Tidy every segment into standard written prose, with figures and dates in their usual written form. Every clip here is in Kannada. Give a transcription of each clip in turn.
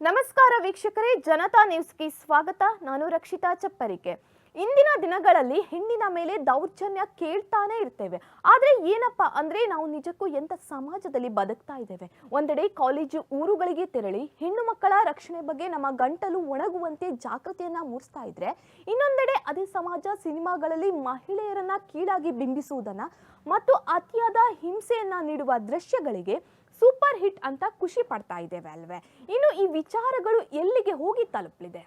ನಮಸ್ಕಾರ ವೀಕ್ಷಕರೇ, ಜನತಾ ನ್ಯೂಸ್ಗೆ ಸ್ವಾಗತ. ನಾನು ರಕ್ಷಿತಾ ಚಪ್ಪರಿಕೆ. ಇಂದಿನ ದಿನಗಳಲ್ಲಿ ಹೆಣ್ಣಿನ ಮೇಲೆ ದೌರ್ಜನ್ಯ ಕೇಳ್ತಾನೆ ಇರ್ತೇವೆ. ಆದರೆ ಏನಪ್ಪಾ ಅಂದ್ರೆ ನಾವು ನಿಜಕ್ಕೂ ಎಂತ ಸಮಾಜದಲ್ಲಿ ಬದುಕ್ತಾ ಇದ್ದೇವೆ. ಒಂದೆಡೆ ಕಾಲೇಜು ಊರುಗಳಿಗೆ ತೆರಳಿ ಹೆಣ್ಣು ಮಕ್ಕಳ ರಕ್ಷಣೆ ಬಗ್ಗೆ ನಮ್ಮ ಗಂಟಲು ಒಣಗುವಂತೆ ಜಾಗೃತಿಯನ್ನ ಮೂಡಿಸ್ತಾ ಇದ್ರೆ, ಇನ್ನೊಂದೆಡೆ ಅದೇ ಸಮಾಜ ಸಿನಿಮಾಗಳಲ್ಲಿ ಮಹಿಳೆಯರನ್ನ ಕೀಳಾಗಿ ಬಿಂಬಿಸುವುದನ್ನ ಮತ್ತು ಅತಿಯಾದ ಹಿಂಸೆಯನ್ನ ನೀಡುವ ದೃಶ್ಯಗಳಿಗೆ ಸೂಪರ್ ಹಿಟ್ ಅಂತ ಖುಷಿ ಪಡ್ತಾ ಇದ್ದೇವೆ ಅಲ್ವೇ. ಇನ್ನು ಈ ವಿಚಾರಗಳು ಎಲ್ಲಿಗೆ ಹೋಗಿ ತಲುಪಲಿದೆ?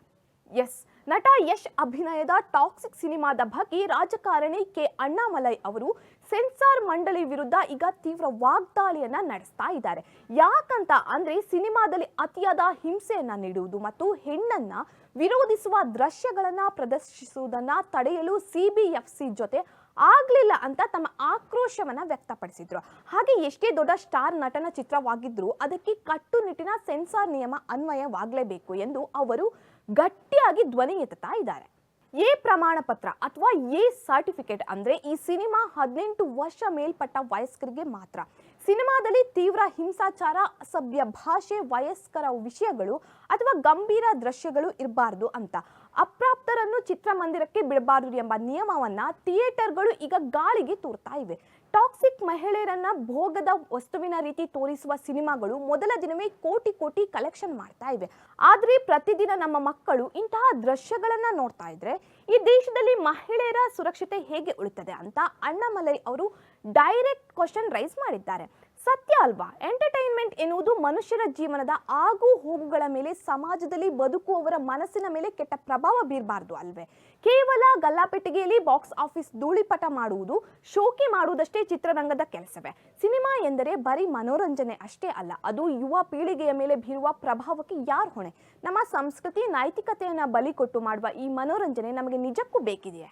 ಎಸ್, ನಟ ಯಶ್ ಅಭಿನಯದ ಟಾಕ್ಸಿಕ್ ಸಿನಿಮಾದ ಬಗ್ಗೆ ರಾಜಕಾರಣಿ ಕೆ ಅಣ್ಣಾಮಲೈ ಅವರು ಸೆನ್ಸಾರ್ ಮಂಡಳಿ ವಿರುದ್ಧ ಈಗ ತೀವ್ರ ವಾಗ್ದಾಳಿಯನ್ನ ನಡೆಸ್ತಾ ಇದ್ದಾರೆ. ಯಾಕಂತ ಅಂದ್ರೆ ಸಿನಿಮಾದಲ್ಲಿ ಅತಿಯಾದ ಹಿಂಸೆಯನ್ನ ನೀಡುವುದು ಮತ್ತು ಹೆಣ್ಣನ್ನ ವಿರೋಧಿಸುವ ದೃಶ್ಯಗಳನ್ನ ಪ್ರದರ್ಶಿಸುವುದನ್ನ ತಡೆಯಲು ಸಿಬಿಎಫ್ಸಿ ಜೊತೆ ಆಗ್ಲಿಲ್ಲ ಅಂತ ತಮ್ಮ ಆಕ್ರೋಶವನ್ನ ವ್ಯಕ್ತಪಡಿಸಿದ್ರು. ಹಾಗೆ ಎಷ್ಟೇ ದೊಡ್ಡ ಸ್ಟಾರ್ ನಟನ ಚಿತ್ರವಾಗಿದ್ರೂ ಅದಕ್ಕೆ ಕಟ್ಟುನಿಟ್ಟಿನ ಸೆನ್ಸಾರ್ ನಿಯಮ ಅನ್ವಯವಾಗಲೇಬೇಕು ಎಂದು ಅವರು ಗಟ್ಟಿಯಾಗಿ ಧ್ವನಿ ಎತ್ತುತ್ತಾ ಇದ್ದಾರೆ. ಎ ಪ್ರಮಾಣ ಪತ್ರ ಅಥವಾ ಎ ಸರ್ಟಿಫಿಕೇಟ್ ಅಂದ್ರೆ ಈ ಸಿನಿಮಾ 18 ವರ್ಷ ಮೇಲ್ಪಟ್ಟ ವಯಸ್ಕರಿಗೆ ಮಾತ್ರ. ಸಿನಿಮಾದಲ್ಲಿ ತೀವ್ರ ಹಿಂಸಾಚಾರ, ಅಸಭ್ಯ ಭಾಷೆ, ವಯಸ್ಕರ ವಿಷಯಗಳು ಅಥವಾ ಗಂಭೀರ ದೃಶ್ಯಗಳು ಇರಬಾರ್ದು ಅಂತ, ಅಪ್ರಾಪ್ತರನ್ನು ಚಿತ್ರಮಂದಿರಕ್ಕೆ ಬಿಡಬಾರದು ಎಂಬ ನಿಯಮವನ್ನ ಥಿಯೇಟರ್ಗಳು ಈಗ ಗಾಳಿಗೆ ತೂರ್ತಾ ಇವೆ. ಟಾಕ್ಸಿಕ್ ಮಹಿಳೆಯರನ್ನ ಭೋಗದ ವಸ್ತುವಿನ ರೀತಿ ತೋರಿಸುವ ಸಿನಿಮಾಗಳು ಮೊದಲ ದಿನವೇ ಕೋಟಿ ಕೋಟಿ ಕಲೆಕ್ಷನ್ ಮಾಡ್ತಾ ಇವೆ. ಆದ್ರೆ ಪ್ರತಿದಿನ ನಮ್ಮ ಮಕ್ಕಳು ಇಂತಹ ದೃಶ್ಯಗಳನ್ನ ನೋಡ್ತಾ ಇದ್ರೆ ಈ ದೇಶದಲ್ಲಿ ಮಹಿಳೆಯರ ಸುರಕ್ಷತೆ ಹೇಗೆ ಉಳಿತದೆ ಅಂತ ಅಣ್ಣಾಮಲೈ ಅವರು ಡೈರೆಕ್ಟ್ ಕ್ವಶನ್ ರೈಸ್ ಮಾಡಿದ್ದಾರೆ. ಸತ್ಯ ಅಲ್ವಾ? ಎಂಟರ್ಟೈನ್ಮೆಂಟ್ ಎನ್ನುವುದು ಮನುಷ್ಯರ ಜೀವನದ ಆಗು ಹೋಗುಗಳ ಮೇಲೆ, ಸಮಾಜದಲ್ಲಿ ಬದುಕುವವರ ಮನಸ್ಸಿನ ಮೇಲೆ ಕೆಟ್ಟ ಪ್ರಭಾವ ಬೀರಬಾರ್ದು ಅಲ್ವೇ. ಕೇವಲ ಗಲ್ಲಾಪೆಟ್ಟಿಗೆಯಲ್ಲಿ ಬಾಕ್ಸ್ ಆಫೀಸ್ ಧೂಳಿಪಟ ಮಾಡುವುದು, ಶೋಕಿ ಮಾಡುವುದಷ್ಟೇ ಚಿತ್ರರಂಗದ ಕೆಲಸವೇ? ಸಿನಿಮಾ ಎಂದರೆ ಬರೀ ಮನೋರಂಜನೆ ಅಷ್ಟೇ ಅಲ್ಲ, ಅದು ಯುವ ಪೀಳಿಗೆಯ ಮೇಲೆ ಬೀರುವ ಪ್ರಭಾವಕ್ಕೆ ಯಾರು ಹೊಣೆ? ನಮ್ಮ ಸಂಸ್ಕೃತಿ ನೈತಿಕತೆಯನ್ನ ಬಲಿ ಕೊಟ್ಟು ಮಾಡುವ ಈ ಮನೋರಂಜನೆ ನಮಗೆ ನಿಜಕ್ಕೂ ಬೇಕಿದೆಯೇ?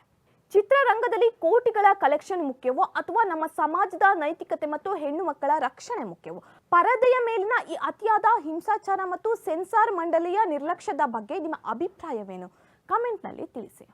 ಚಿತ್ರರಂಗದಲ್ಲಿ ಕೋಟಿಗಳ ಕಲೆಕ್ಷನ್ ಮುಖ್ಯವೋ ಅಥವಾ ನಮ್ಮ ಸಮಾಜದ ನೈತಿಕತೆ ಮತ್ತು ಹೆಣ್ಣು ಮಕ್ಕಳ ರಕ್ಷಣೆ ಮುಖ್ಯವೋ? ಪರದೆಯ ಮೇಲಿನ ಈ ಅತಿಯಾದ ಹಿಂಸಾಚಾರ ಮತ್ತು ಸೆನ್ಸಾರ್ ಮಂಡಳಿಯ ನಿರ್ಲಕ್ಷ್ಯದ ಬಗ್ಗೆ ನಿಮ್ಮ ಅಭಿಪ್ರಾಯವೇನು? ಕಮೆಂಟ್ನಲ್ಲಿ ತಿಳಿಸಿ.